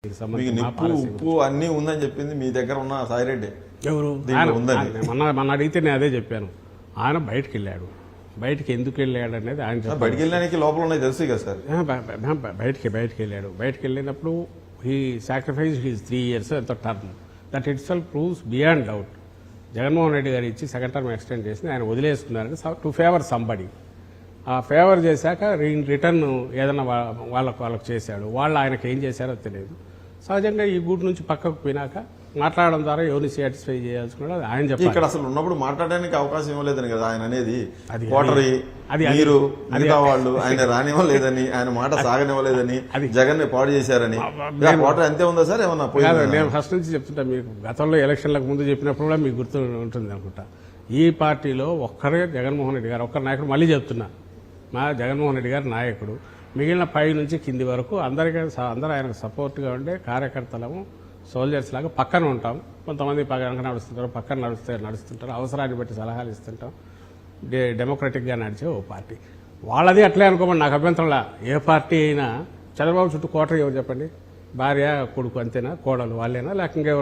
మీకు నిప్పు ఉప్పు అన్నీ ఉందని చెప్పింది మీ దగ్గర ఉన్న సాయిరెడ్డి. ఎవరు మొన్న అడిగితే నేను అదే చెప్పాను. ఆయన బయటకు వెళ్ళాడు. బయటికి ఎందుకు వెళ్ళాడు అనేది ఆయన బయటికి వెళ్ళడానికి లోపల ఉన్నాయి తెలుసు కదా సార్. బయటికి వెళ్ళాడు. బయటికి వెళ్ళినప్పుడు హీ సాక్రిఫైస్ హీస్ 3 years ఎంతో term. That it self proves beyond doubt. Jaganmohan Reddy గారు ఇచ్చి సెకండ్ టర్మ్ ఎక్స్టెండ్ చేసి ఆయన వదిలేసుకున్నారని టు ఫేవర్ సంబడి. ఆ ఫేవర్ చేశాక రిటర్న్ ఏదైనా వాళ్ళకు చేశాడు. వాళ్ళు ఆయనకు ఏం చేశారో తెలియదు. సహజంగా ఈ గూడు నుంచి పక్కకు పోయినాక మాట్లాడడం ద్వారా ఎవరిని సాటిస్ఫై చేయాల్సుకున్నాడు అది ఆయన చెప్పారు. ఇక్కడ అసలు ఉన్నప్పుడు మాట్లాడడానికి అవకాశం ఇవ్వలేదని కదా ఆయన అనేది. కోటరీ మీరు మిగతా వాళ్ళు ఆయన రానివ్వలేదని, ఆయన మాట సాగనివ్వలేదని, జగన్ పాడు చేశారని. కోటరీ అంతే ఉందా సార్? ఏమన్నా నేను ఫస్ట్ నుంచి చెప్తుంటా మీకు. గతంలో ఎలక్షన్లకు ముందు చెప్పినప్పుడు కూడా మీకు గుర్తు ఉంటుంది అనుకుంటా. ఈ పార్టీలో ఒక్కరే జగన్మోహన్ రెడ్డి గారు ఒక్కరి నాయకుడు. మళ్ళీ చెప్తున్నా, మా జగన్మోహన్ రెడ్డి గారు నాయకుడు. మిగిలిన పై నుంచి కింది వరకు అందరూ ఆయనకు సపోర్ట్గా ఉండే కార్యకర్తలము, సోల్జర్స్ లాగా పక్కన ఉంటాం. కొంతమంది పక్కన నడుస్తుంటారు, పక్కన నడుస్తుంటారు, అవసరాన్ని బట్టి సలహాలు ఇస్తుంటాం. డెమోక్రటిక్గా నడిచే ఓ పార్టీ. వాళ్ళది అట్లే అనుకోమని నాకు అభ్యంతరంలా. ఏ పార్టీ అయినా చంద్రబాబు చుట్టూ కోటరీ ఎవరు చెప్పండి? భార్య కొడుకు అంతేనా? కోడలు వాళ్ళేనా? లేక ఇంకెవరు?